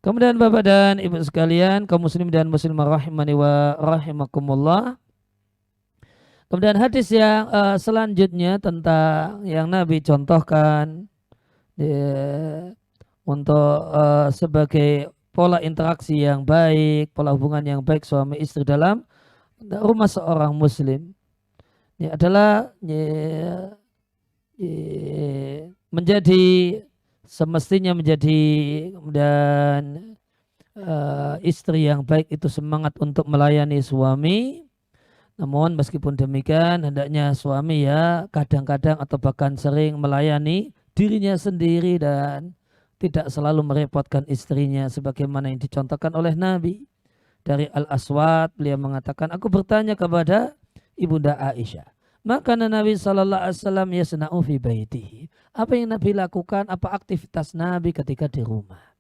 Kemudian Bapak dan Ibu sekalian, kaum muslim dan muslimah rahimani wa rahimakumullah. Kemudian hadis yang selanjutnya tentang yang Nabi contohkan untuk sebagai pola interaksi yang baik, pola hubungan yang baik suami istri dalam rumah seorang muslim. Ini adalah menjadi semestinya menjadi kemudian istri yang baik itu semangat untuk melayani suami. Namun meskipun demikian hendaknya suami ya kadang-kadang atau bahkan sering melayani dirinya sendiri dan tidak selalu merepotkan istrinya sebagaimana yang dicontohkan oleh Nabi. Dari Al-Aswad beliau mengatakan, aku bertanya kepada Ibunda Aisyah, maka Nabi sallallahu alaihi wasallam yasna'u fi baitihi. Apa yang Nabi lakukan, apa aktivitas Nabi ketika di rumah?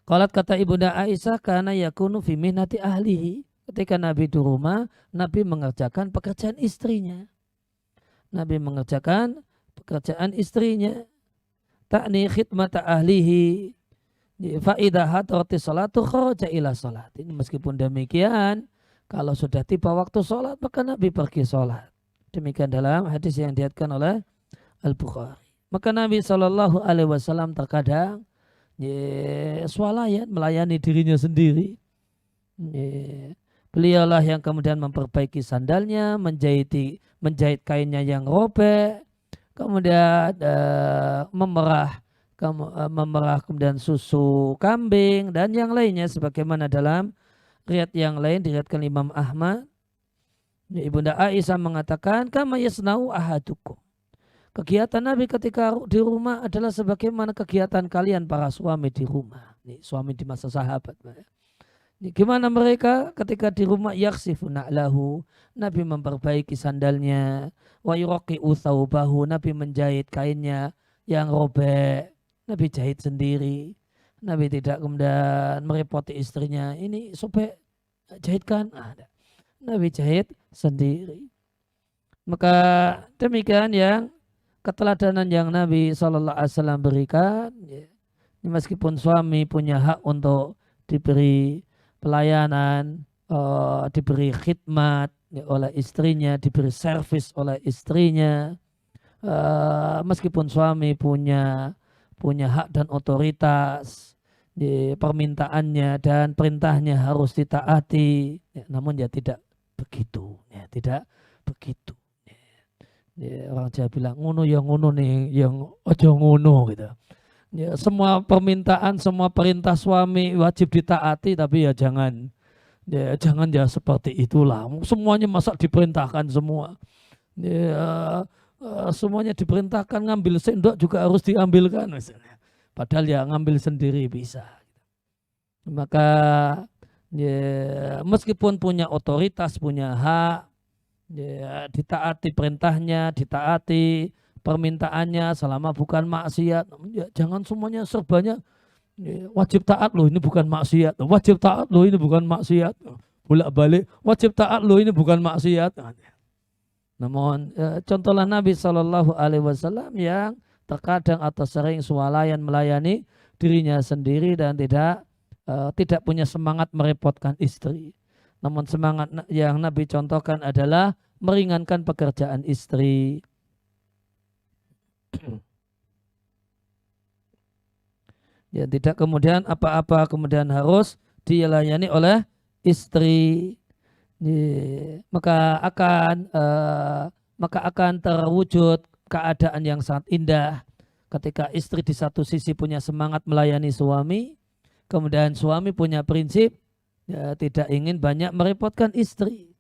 Qalat kata Ibunda Aisyah, kana yakunu fi mihnati ahlihi. Ketika Nabi di rumah, Nabi mengerjakan pekerjaan istrinya. Nabi mengerjakan pekerjaan istrinya. Ta'ni khidmata ahlihi. Fa'idah hadrati salatu kharaja ila salat. Ini meskipun demikian, kalau sudah tiba waktu sholat, maka Nabi pergi sholat. Demikian dalam hadis yang diriwayatkan oleh Al-Bukhari. Maka Nabi SAW terkadang swalayan melayani dirinya sendiri. Beliaulah yang kemudian memperbaiki sandalnya, menjahit kainnya yang robek, kemudian memerah kemudian susu kambing dan yang lainnya sebagaimana dalam riwayat yang lain diriwayatkan Imam Ahmad. Ibunda Aisyah mengatakan kama yasnau ahadukum. Kegiatan Nabi ketika di rumah adalah sebagaimana kegiatan kalian para suami di rumah. Nih, suami di masa sahabat. Gimana mereka ketika di rumah yaksifu na'lahu, Nabi memperbaiki sandalnya, wa yuraqi'u thawbahu, Nabi menjahit kainnya yang robek, Nabi jahit sendiri. Nabi tidak kemudian merepoti istrinya, ini sobek jahitkan. Nabi jahit sendiri. Maka demikian yang keteladanan yang Nabi SAW berikan, ya. Meskipun suami punya hak untuk diberi pelayanan, diberi khidmat ya, oleh istrinya, diberi servis oleh istrinya, meskipun suami punya hak dan otoritas, ya, permintaannya dan perintahnya harus ditaati, ya, namun ya tidak begitu, ya, tidak begitu. Ya, orang Jawa bilang ngono yang ngono nih, yang ojo ngono gitu. Ya, semua permintaan, semua perintah suami wajib ditaati, tapi ya jangan ya seperti itulah. Semuanya masa diperintahkan semua. Ya, semuanya diperintahkan, ngambil sendok juga harus diambilkan misalnya. Padahal ya ngambil sendiri bisa. Maka ya, meskipun punya otoritas, punya hak, ya, ditaati perintahnya, ditaati permintaannya selama bukan maksiat. Ya, jangan semuanya serbanya ya, wajib taat loh ini bukan maksiat. Wajib taat loh ini bukan maksiat. Bolak-balik wajib taat loh ini bukan maksiat. Namun contohlah Nabi Shallallahu Alaihi Wasallam yang terkadang atau sering swalayan melayani dirinya sendiri dan tidak punya semangat merepotkan istri. Namun semangat yang Nabi contohkan adalah meringankan pekerjaan istri. Ya, tidak kemudian apa-apa kemudian harus dilayani oleh istri. Ya, maka akan terwujud keadaan yang sangat indah ketika istri di satu sisi punya semangat melayani suami, kemudian suami punya prinsip ya, tidak ingin banyak merepotkan istri.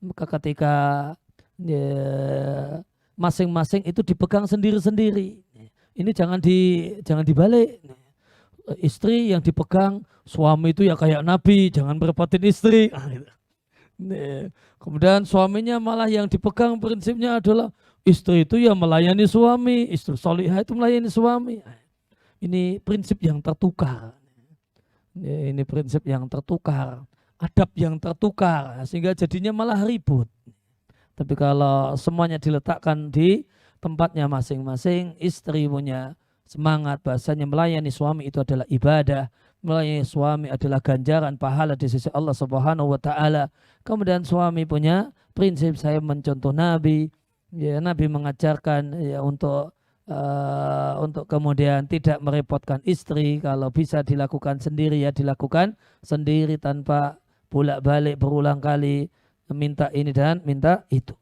Maka ketika ya, masing-masing itu dipegang sendiri-sendiri. Ini jangan dibalik. Istri yang dipegang, suami itu ya kayak Nabi, jangan merepotin istri. Kemudian suaminya malah yang dipegang prinsipnya adalah istri itu ya melayani suami, istri solihah itu melayani suami. Ini prinsip yang tertukar. Ini prinsip yang tertukar, adab yang tertukar, sehingga jadinya malah ribut. Tapi kalau semuanya diletakkan di tempatnya masing-masing, istri punya semangat bahasanya melayani suami itu adalah ibadah, melayani suami adalah ganjaran pahala di sisi Allah Subhanahu wa taala. Kemudian suami punya prinsip, saya mencontoh Nabi, ya Nabi mengajarkan ya untuk kemudian tidak merepotkan istri, kalau bisa dilakukan sendiri ya dilakukan sendiri tanpa bolak-balik berulang kali minta ini dan minta itu.